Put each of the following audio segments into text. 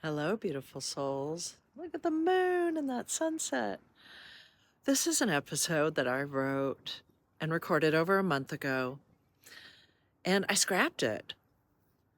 Hello, beautiful souls. Look at the moon and that sunset. This is an episode that I wrote and recorded over a month ago, and I scrapped it.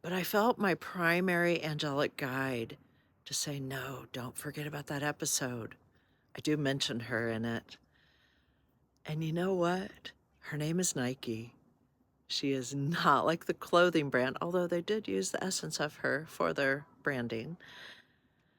But I felt my primary angelic guide to say, no, don't forget about that episode. I do mention her in it. And you know what? Her name is Nike. She is not like the clothing brand, although they did use the essence of her for their branding.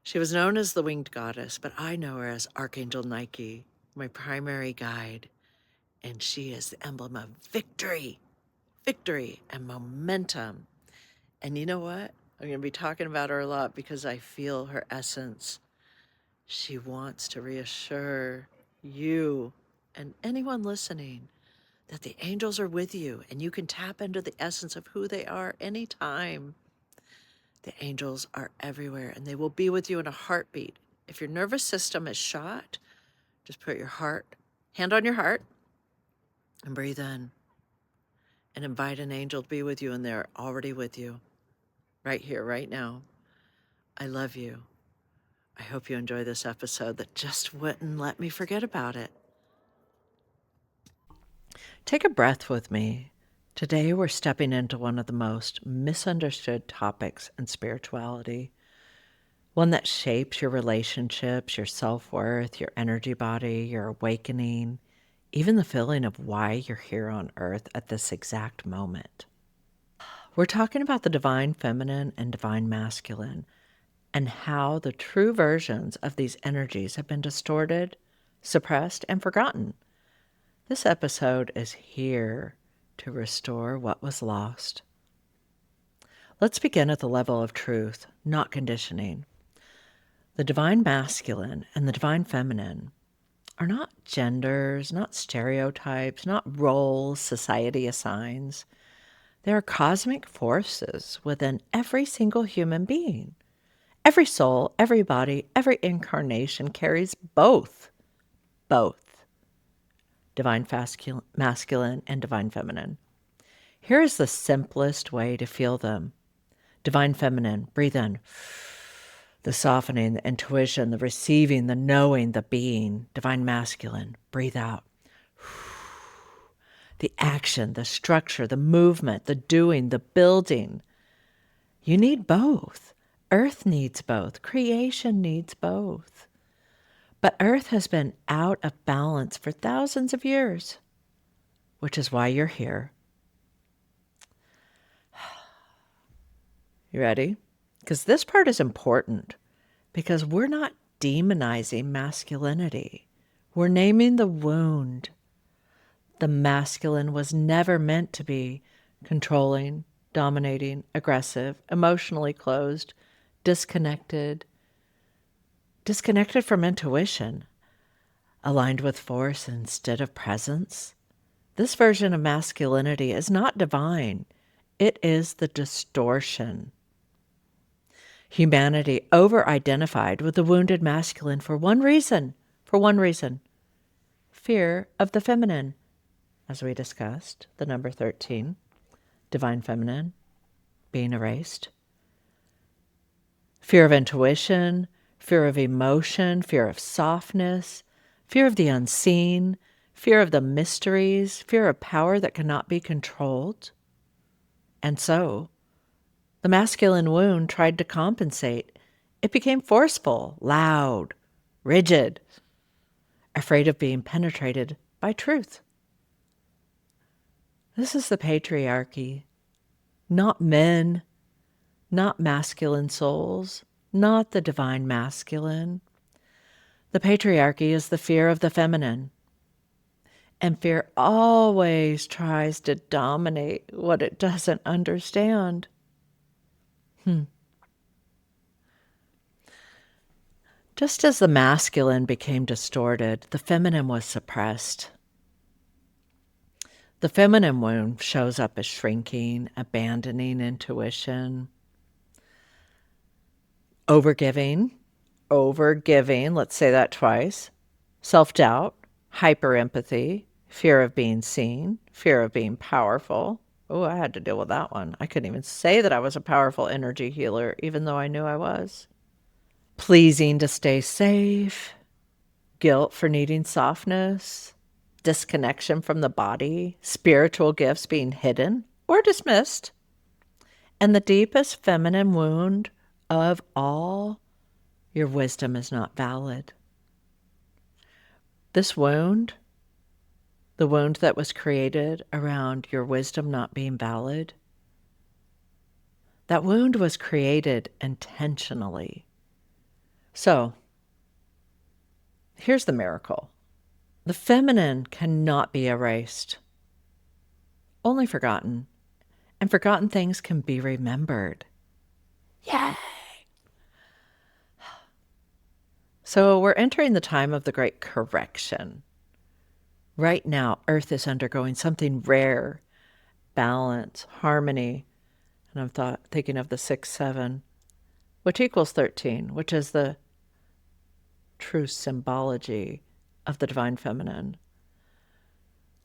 She was known as the winged goddess, but I know her as Archangel Nike, my primary guide, and she is the emblem of victory, and momentum. And you know what? I'm going to be talking about her a lot because I feel her essence. She wants to reassure you and anyone listening that the angels are with you and you can tap into the essence of who they are anytime. The angels are everywhere and they will be with you in a heartbeat. If your nervous system is shot, just put your hand on your heart and breathe in and invite an angel to be with you, and they're already with you right here, right now. I love you. I hope you enjoy this episode that just wouldn't let me forget about it. Take a breath with me. Today we're stepping into one of the most misunderstood topics in spirituality. One that shapes your relationships, your self-worth, your energy body, your awakening, even the feeling of why you're here on earth at this exact moment. We're talking about the divine feminine and divine masculine and how the true versions of these energies have been distorted, suppressed, and forgotten. This episode is here to restore what was lost. Let's begin at the level of truth, not conditioning. The divine masculine and the divine feminine are not genders, not stereotypes, not roles society assigns. They are cosmic forces within every single human being. Every soul, every body, every incarnation carries both divine masculine and divine feminine. Here is the simplest way to feel them. Divine feminine, breathe in. The softening, the intuition, the receiving, the knowing, the being. Divine masculine, breathe out. The action, the structure, the movement, the doing, the building. You need both. Earth needs both. Creation needs both. But Earth has been out of balance for thousands of years, which is why you're here. You ready? Because this part is important, because we're not demonizing masculinity. We're naming the wound. The masculine was never meant to be controlling, dominating, aggressive, emotionally closed, disconnected from intuition, aligned with force instead of presence. This version of masculinity is not divine. It is the distortion. Humanity over-identified with the wounded masculine for one reason, fear of the feminine. As we discussed, the number 13, divine feminine, being erased. Fear of intuition, fear of emotion, fear of softness, fear of the unseen, fear of the mysteries, fear of power that cannot be controlled. And so, the masculine wound tried to compensate. It became forceful, loud, rigid, afraid of being penetrated by truth. This is the patriarchy. Not men, not masculine souls, not the divine masculine. The patriarchy is the fear of the feminine. And fear always tries to dominate what it doesn't understand. Just as the masculine became distorted, the feminine was suppressed. The feminine wound shows up as shrinking, abandoning intuition, overgiving, let's say that twice, self-doubt, hyper-empathy, fear of being seen, fear of being powerful. Oh, I had to deal with that one. I couldn't even say that I was a powerful energy healer, even though I knew I was. pleasing to stay safe, guilt for needing softness, disconnection from the body, spiritual gifts being hidden or dismissed, and the deepest feminine wound of all, your wisdom is not valid. This wound, the wound that was created around your wisdom not being valid, that wound was created intentionally. So, here's the miracle. The feminine cannot be erased, only forgotten. And forgotten things can be remembered. Yay! So we're entering the time of the great correction. Right now, Earth is undergoing something rare, balance, harmony. And I'm thinking of the 6-7, which equals 13, which is the true symbology of the divine feminine.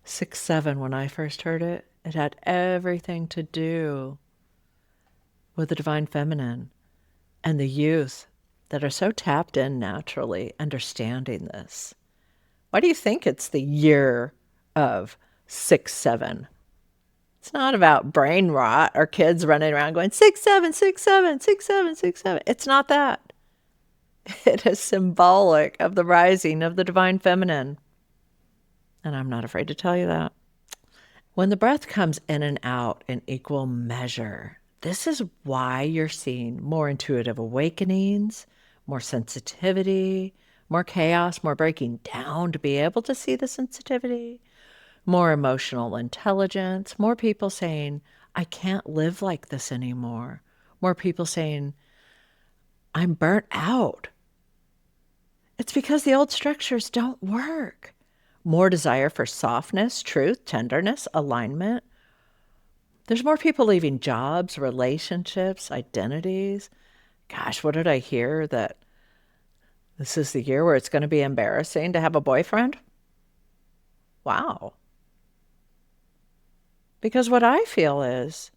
6-7, when I first heard it, it had everything to do with the divine feminine and the youth that are so tapped in naturally, understanding this. Why do you think it's the year of 6-7? It's not about brain rot or kids running around going 6-7, 6-7, 6-7, 6-7. It's not that. It is symbolic of the rising of the divine feminine. And I'm not afraid to tell you that. When the breath comes in and out in equal measure, this is why you're seeing more intuitive awakenings, more sensitivity, more chaos, more breaking down to be able to see the sensitivity, more emotional intelligence, more people saying, I can't live like this anymore. More people saying, I'm burnt out. It's because the old structures don't work. More desire for softness, truth, tenderness, alignment. There's more people leaving jobs, relationships, identities. Gosh, what did I hear? That this is the year where it's going to be embarrassing to have a boyfriend? Wow. Because what I feel is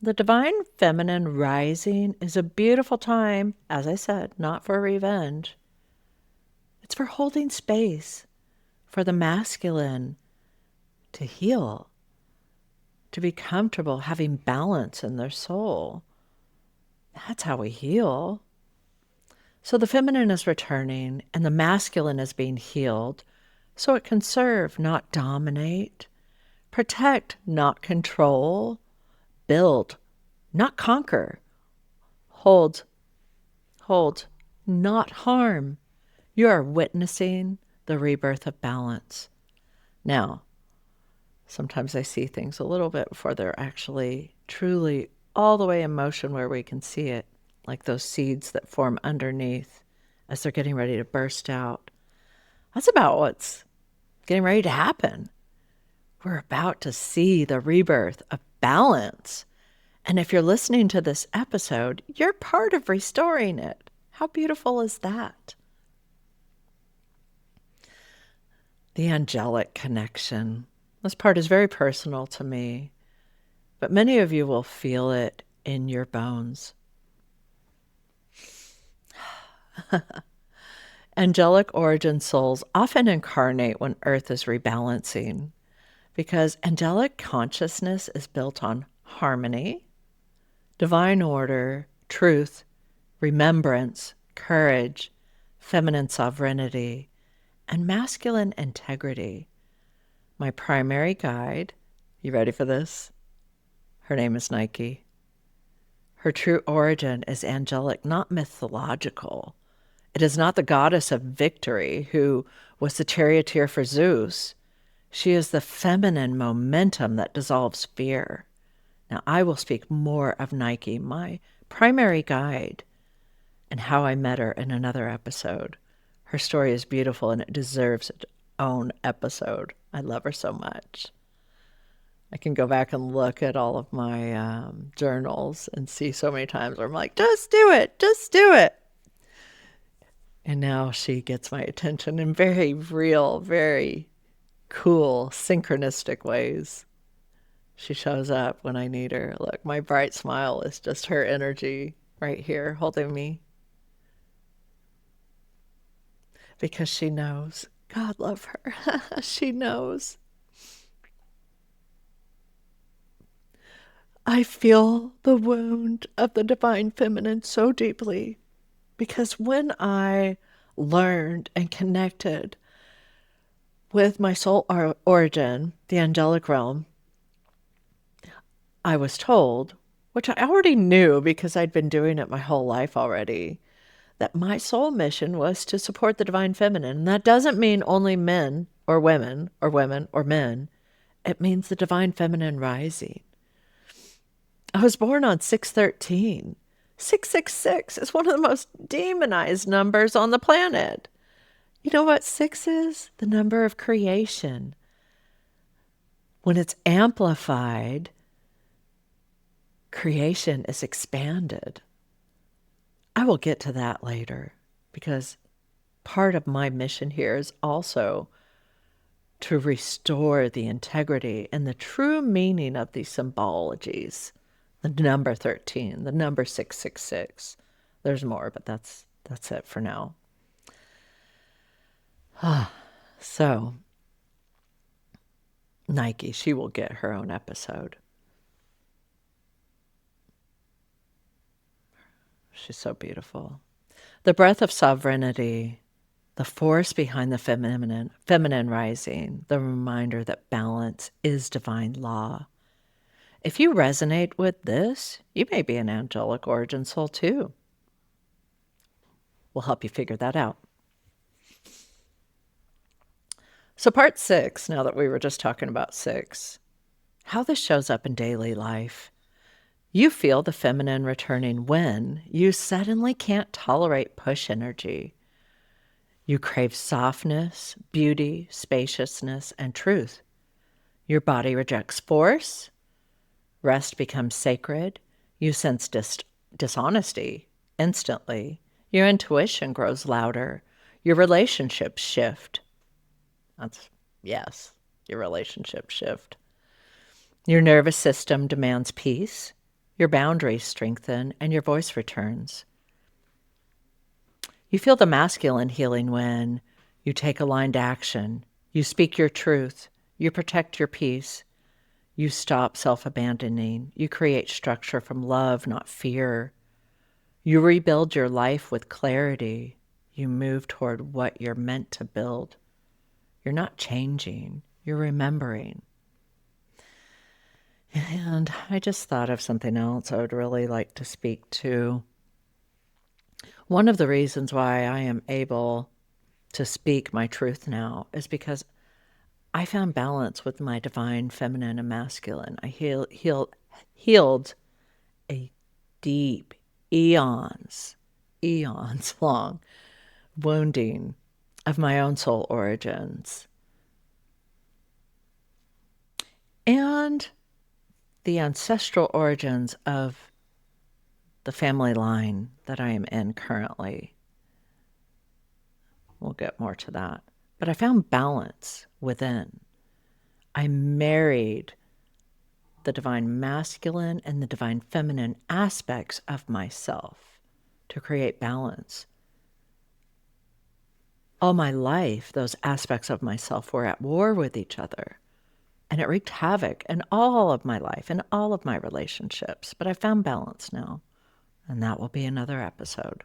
the divine feminine rising is a beautiful time, as I said, not for revenge. It's for holding space for the masculine to heal, to be comfortable, having balance in their soul. That's how we heal. So the feminine is returning and the masculine is being healed so it can serve, not dominate, protect, not control, build, not conquer, hold, not harm. You are witnessing the rebirth of balance. Now, sometimes I see things a little bit before they're actually truly all the way in motion where we can see it, like those seeds that form underneath as they're getting ready to burst out. That's about what's getting ready to happen. We're about to see the rebirth of balance. And if you're listening to this episode, you're part of restoring it. How beautiful is that? The angelic connection. This part is very personal to me, but many of you will feel it in your bones. Angelic origin souls often incarnate when Earth is rebalancing because angelic consciousness is built on harmony, divine order, truth, remembrance, courage, feminine sovereignty, and masculine integrity. My primary guide, you ready for this? Her name is Nike. Her true origin is angelic, not mythological. It is not the goddess of victory who was the charioteer for Zeus. She is the feminine momentum that dissolves fear. Now, I will speak more of Nike, my primary guide, and how I met her in another episode. Her story is beautiful and it deserves its own episode. I love her so much. I can go back and look at all of my journals and see so many times where I'm like, just do it, just do it. And now she gets my attention in very real, very cool, synchronistic ways. She shows up when I need her. Look, my bright smile is just her energy right here holding me. because she knows. God love her. She knows. I feel the wound of the divine feminine so deeply because when I learned and connected with my soul origin, the angelic realm, I was told, which I already knew because I'd been doing it my whole life already, that my soul mission was to support the divine feminine. And that doesn't mean only men or women or women or men. It means the divine feminine rising. I was born on 613. 666 is one of the most demonized numbers on the planet. You know what 6 is? The number of creation. When it's amplified, creation is expanded. I will get to that later because part of my mission here is also to restore the integrity and the true meaning of these symbologies. The number 13, the number 666. There's more, but that's it for now. So, Nike, she will get her own episode. She's so beautiful. The breath of sovereignty, the force behind the feminine rising, the reminder that balance is divine law. If you resonate with this, you may be an angelic origin soul too. We'll help you figure that out. So part 6, now that we were just talking about 6, how this shows up in daily life. You feel the feminine returning when you suddenly can't tolerate push energy. You crave softness, beauty, spaciousness, and truth. Your body rejects force. Rest becomes sacred. You sense dishonesty instantly. Your intuition grows louder. Your relationships shift. Yes, your relationships shift. Your nervous system demands peace. Your boundaries strengthen and your voice returns. You feel the masculine healing when you take aligned action. You speak your truth. You protect your peace. You stop self-abandoning. You create structure from love, not fear. You rebuild your life with clarity. You move toward what you're meant to build. You're not changing. You're remembering. And I just thought of something else I would really like to speak to. One of the reasons why I am able to speak my truth now is because I found balance with my divine feminine and masculine. I healed a deep, eons long wounding of my own soul origins. And the ancestral origins of the family line that I am in currently. We'll get more to that. But I found balance within. I married the divine masculine and the divine feminine aspects of myself to create balance. All my life, those aspects of myself were at war with each other. And it wreaked havoc in all of my life, in all of my relationships. But I found balance now. And that will be another episode.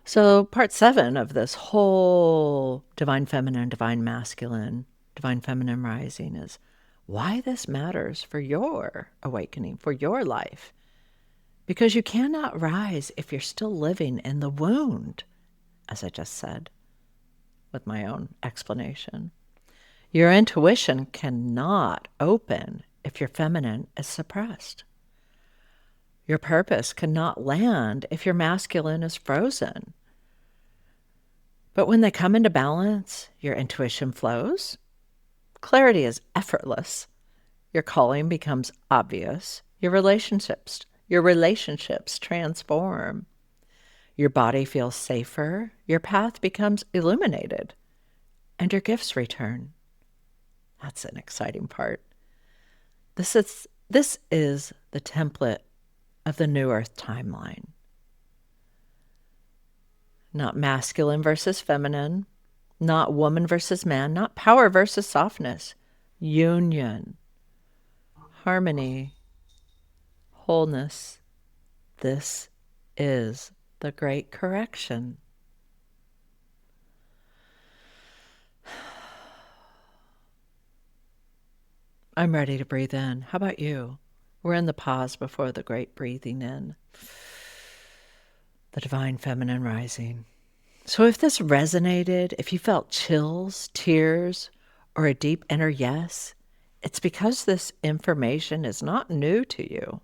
So part 7 of this whole divine feminine, divine masculine, divine feminine rising is why this matters for your awakening, for your life. Because you cannot rise if you're still living in the wound, as I just said with my own explanation. Your intuition cannot open if your feminine is suppressed. Your purpose cannot land if your masculine is frozen. But when they come into balance, your intuition flows. Clarity is effortless. Your calling becomes obvious. Your relationships transform. Your body feels safer. Your path becomes illuminated. And your gifts return. That's an exciting part. This is the template of the New Earth timeline. not masculine versus feminine, not woman versus man, not power versus softness. Union, harmony, wholeness. This is the great correction. I'm ready to breathe in. How about you? We're in the pause before the great breathing in. The divine feminine rising. So if this resonated, if you felt chills, tears, or a deep inner yes, it's because this information is not new to you.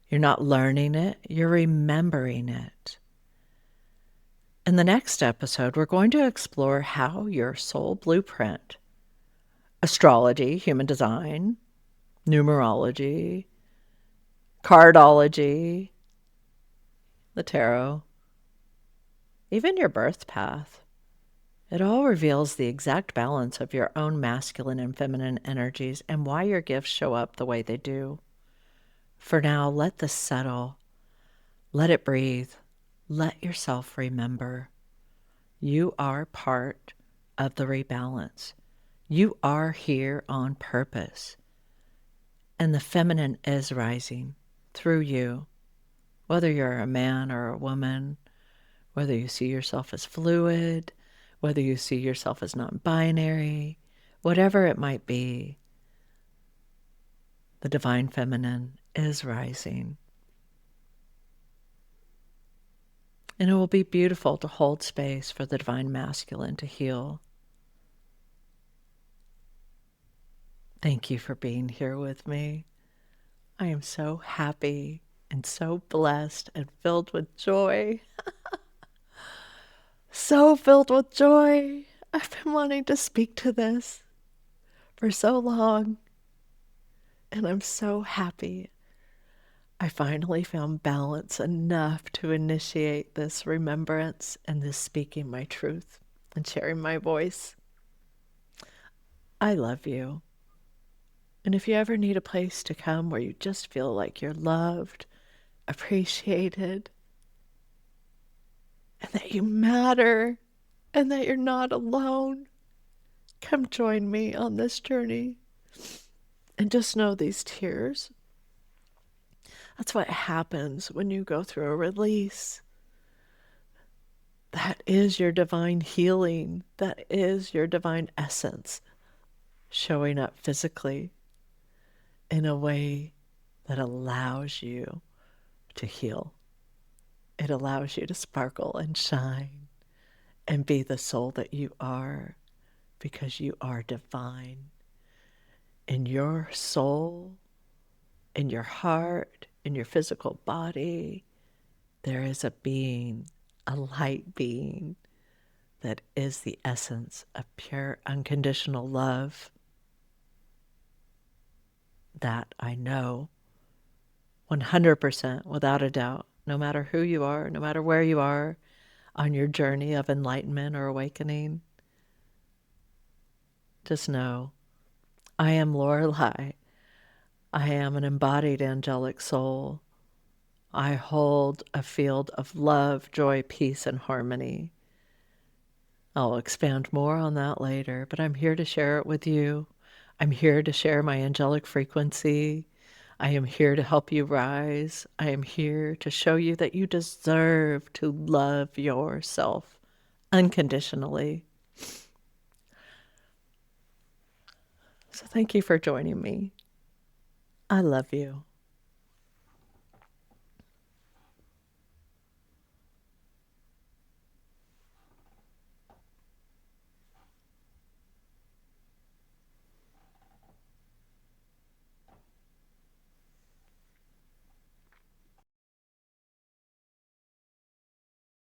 You're not learning it, you're remembering it. In the next episode, we're going to explore how your soul blueprint, astrology, human design, numerology, cardology, the tarot, even your birth path. It all reveals the exact balance of your own masculine and feminine energies and why your gifts show up the way they do. For now, let this settle. Let it breathe. Let yourself remember. You are part of the rebalance. You are here on purpose. And the feminine is rising through you, whether you're a man or a woman, whether you see yourself as fluid, whether you see yourself as non-binary, whatever it might be, the divine feminine is rising. And it will be beautiful to hold space for the divine masculine to heal. Thank you for being here with me. I am so happy and so blessed and filled with joy. So filled with joy. I've been wanting to speak to this for so long, and I'm so happy I finally found balance enough to initiate this remembrance and this speaking my truth and sharing my voice. I love you. And if you ever need a place to come where you just feel like you're loved, appreciated, and that you matter, and that you're not alone, come join me on this journey. And just know these tears, that's what happens when you go through a release. That is your divine healing. That is your divine essence showing up physically in a way that allows you to heal. It allows you to sparkle and shine and be the soul that you are, because you are divine. In your soul, in your heart, in your physical body, there is a being, a light being, that is the essence of pure, unconditional love. That I know 100% without a doubt, no matter who you are, no matter where you are on your journey of enlightenment or awakening. Just know, I am Lorelei. I am an embodied angelic soul. I hold a field of love, joy, peace, and harmony. I'll expand more on that later, but I'm here to share it with you. I'm here to share my angelic frequency. I am here to help you rise. I am here to show you that you deserve to love yourself unconditionally. So thank you for joining me. I love you.